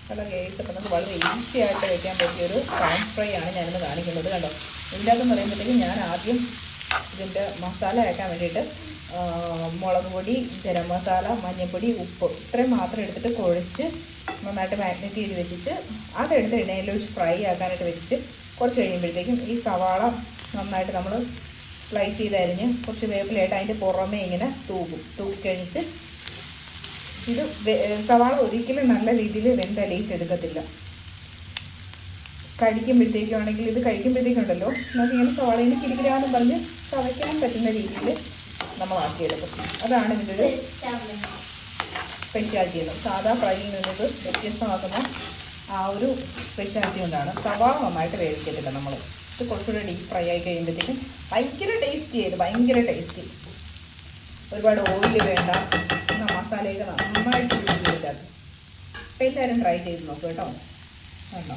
കണ്ടോ ഗൈസ്? അപ്പോൾ നമുക്ക് വളരെ ഈസി ആയിട്ട് വയ്ക്കാൻ പറ്റിയൊരു പ്രോൺസ് ഫ്രൈ ആണ് ഞാനിന്ന് കാണിക്കുന്നത്. കണ്ടോ, ഇതിൻ്റെ അകത്തെന്ന് പറയുമ്പോഴത്തേക്കും ഞാൻ ആദ്യം ഇതിൻ്റെ മസാല ആക്കാൻ വേണ്ടിയിട്ട് മുളക് പൊടി, ഗരം മസാല, മഞ്ഞൾപ്പൊടി, ഉപ്പ് ഇത്രയും മാത്രം എടുത്തിട്ട് കുഴച്ച് നന്നായിട്ട് മാഗ്നേറ്റ് ചെയ്ത് വെച്ചിട്ട് അതെടുത്ത് എണ്ണയിൽ വെച്ച് ഫ്രൈ ആക്കാനായിട്ട് വെച്ചിട്ട് കുറച്ച് കഴിയുമ്പോഴത്തേക്കും ഈ സവാള നന്നായിട്ട് നമ്മൾ സ്ലൈസ് ചെയ്തരിഞ്ഞ് കുറച്ച് വേപ്പിലായിട്ട് അതിൻ്റെ പുറമേ ഇങ്ങനെ തൂക്കിക്കഴിഞ്ഞിട്ട് ഇത് സവാള ഒരിക്കലും നല്ല രീതിയിൽ വെന്തലിയിച്ചെടുക്കത്തില്ല. കഴിക്കുമ്പോഴത്തേക്കും ആണെങ്കിൽ ഇത് കഴിക്കുമ്പോഴത്തേക്കുണ്ടല്ലോ നമുക്കിങ്ങനെ സവാളയിൽ കിരികിരാന്ന് പറഞ്ഞ് ചവയ്ക്കാൻ പറ്റുന്ന രീതിയിൽ നമ്മളാക്കിയെടുക്കും. അതാണ് ഇതിൻ്റെ ഒരു സ്പെഷ്യാലിറ്റി എന്ന്. സാധാ ഫ്രൈയിൽ നിന്നത് വ്യത്യസ്തമാക്കുന്ന ആ ഒരു സ്പെഷ്യാലിറ്റി കൊണ്ടാണ്. സവാള നന്നായിട്ട് വേവിച്ചെടുക്കുക നമ്മൾ. ഇത് കുറച്ചുകൂടെ ഡീപ്പ് ഫ്രൈ ആയി കഴിയുമ്പോഴത്തേക്കും ഭയങ്കര ടേസ്റ്റി ആയത്, ഭയങ്കര ടേസ്റ്റി. ഒരുപാട് ഓയിൽ വേണ്ട, മസാലയൊക്കെ നന്നായിട്ട് യൂസ് ചെയ്തിട്ട്. അപ്പോൾ എല്ലാവരും ട്രൈ ചെയ്ത് നോക്കും കേട്ടോ. കണ്ടോ?